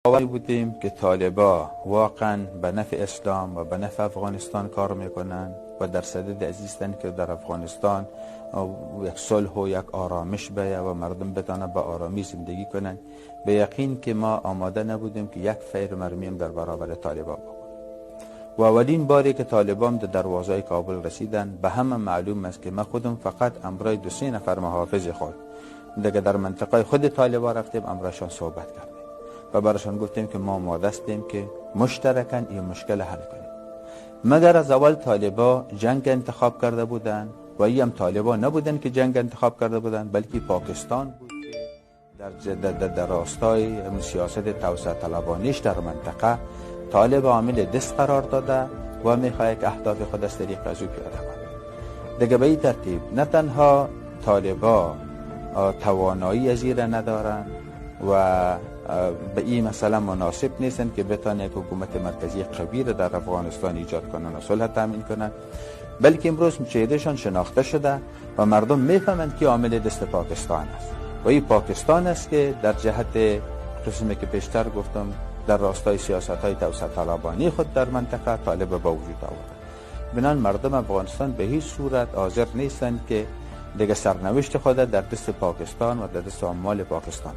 باوری بودیم که طالبا واقعا به نفع اسلام و به نفع افغانستان کار میکنن و در صدد ازیستن که در افغانستان یک صلح و یک آرامش بیاید و مردم بتانن به آرامی زندگی کنن. به یقین که ما آماده نبودیم که یک فیر مرمیم در برابر طالبا بکنیم. و اولین باری که طالبان در دروازه کابل رسیدن به همه معلوم است که ما خودم فقط امرای 2-3 نفر محافظ خود دیگه در منطقه خود طالبا رفتیم، امرشان صحبت کردیم و براشان گفتیم که ما آماده هستیم که مشترکاً این مشکل حل کنیم. مگر از اول طالبا جنگ انتخاب کرده بودند و این طالبا نبودن که جنگ انتخاب کرده بودند، بلکه پاکستان بود که در راستای سیاست توسعه طلبانیش در منطقه طالب عامل دست قرار داده و میخواد که اهداف خود از طریق از او پیاده کنه. دیگه به این ترتیب نه تنها طالبا توانایی از این ندارن و به این مسئله مناسب نیستن که بتونه حکومت مرکزی قوی در افغانستان ایجاد کنن و صلح تامین کنن، بلکه امروز چهرهشان شناخته شده و مردم میفهمند که عامل دست پاکستان است و این پاکستان است که در جهت قسمی که پیشتر گفتم در راستای سیاست‌های توسعه طلبانی خود در منطقه طالب به وجود آورد. بنابراین مردم افغانستان به هیچ صورت حاضر نیستند که دیگه سرنوشت خود در دست پاکستان و در دست عمال پاکستان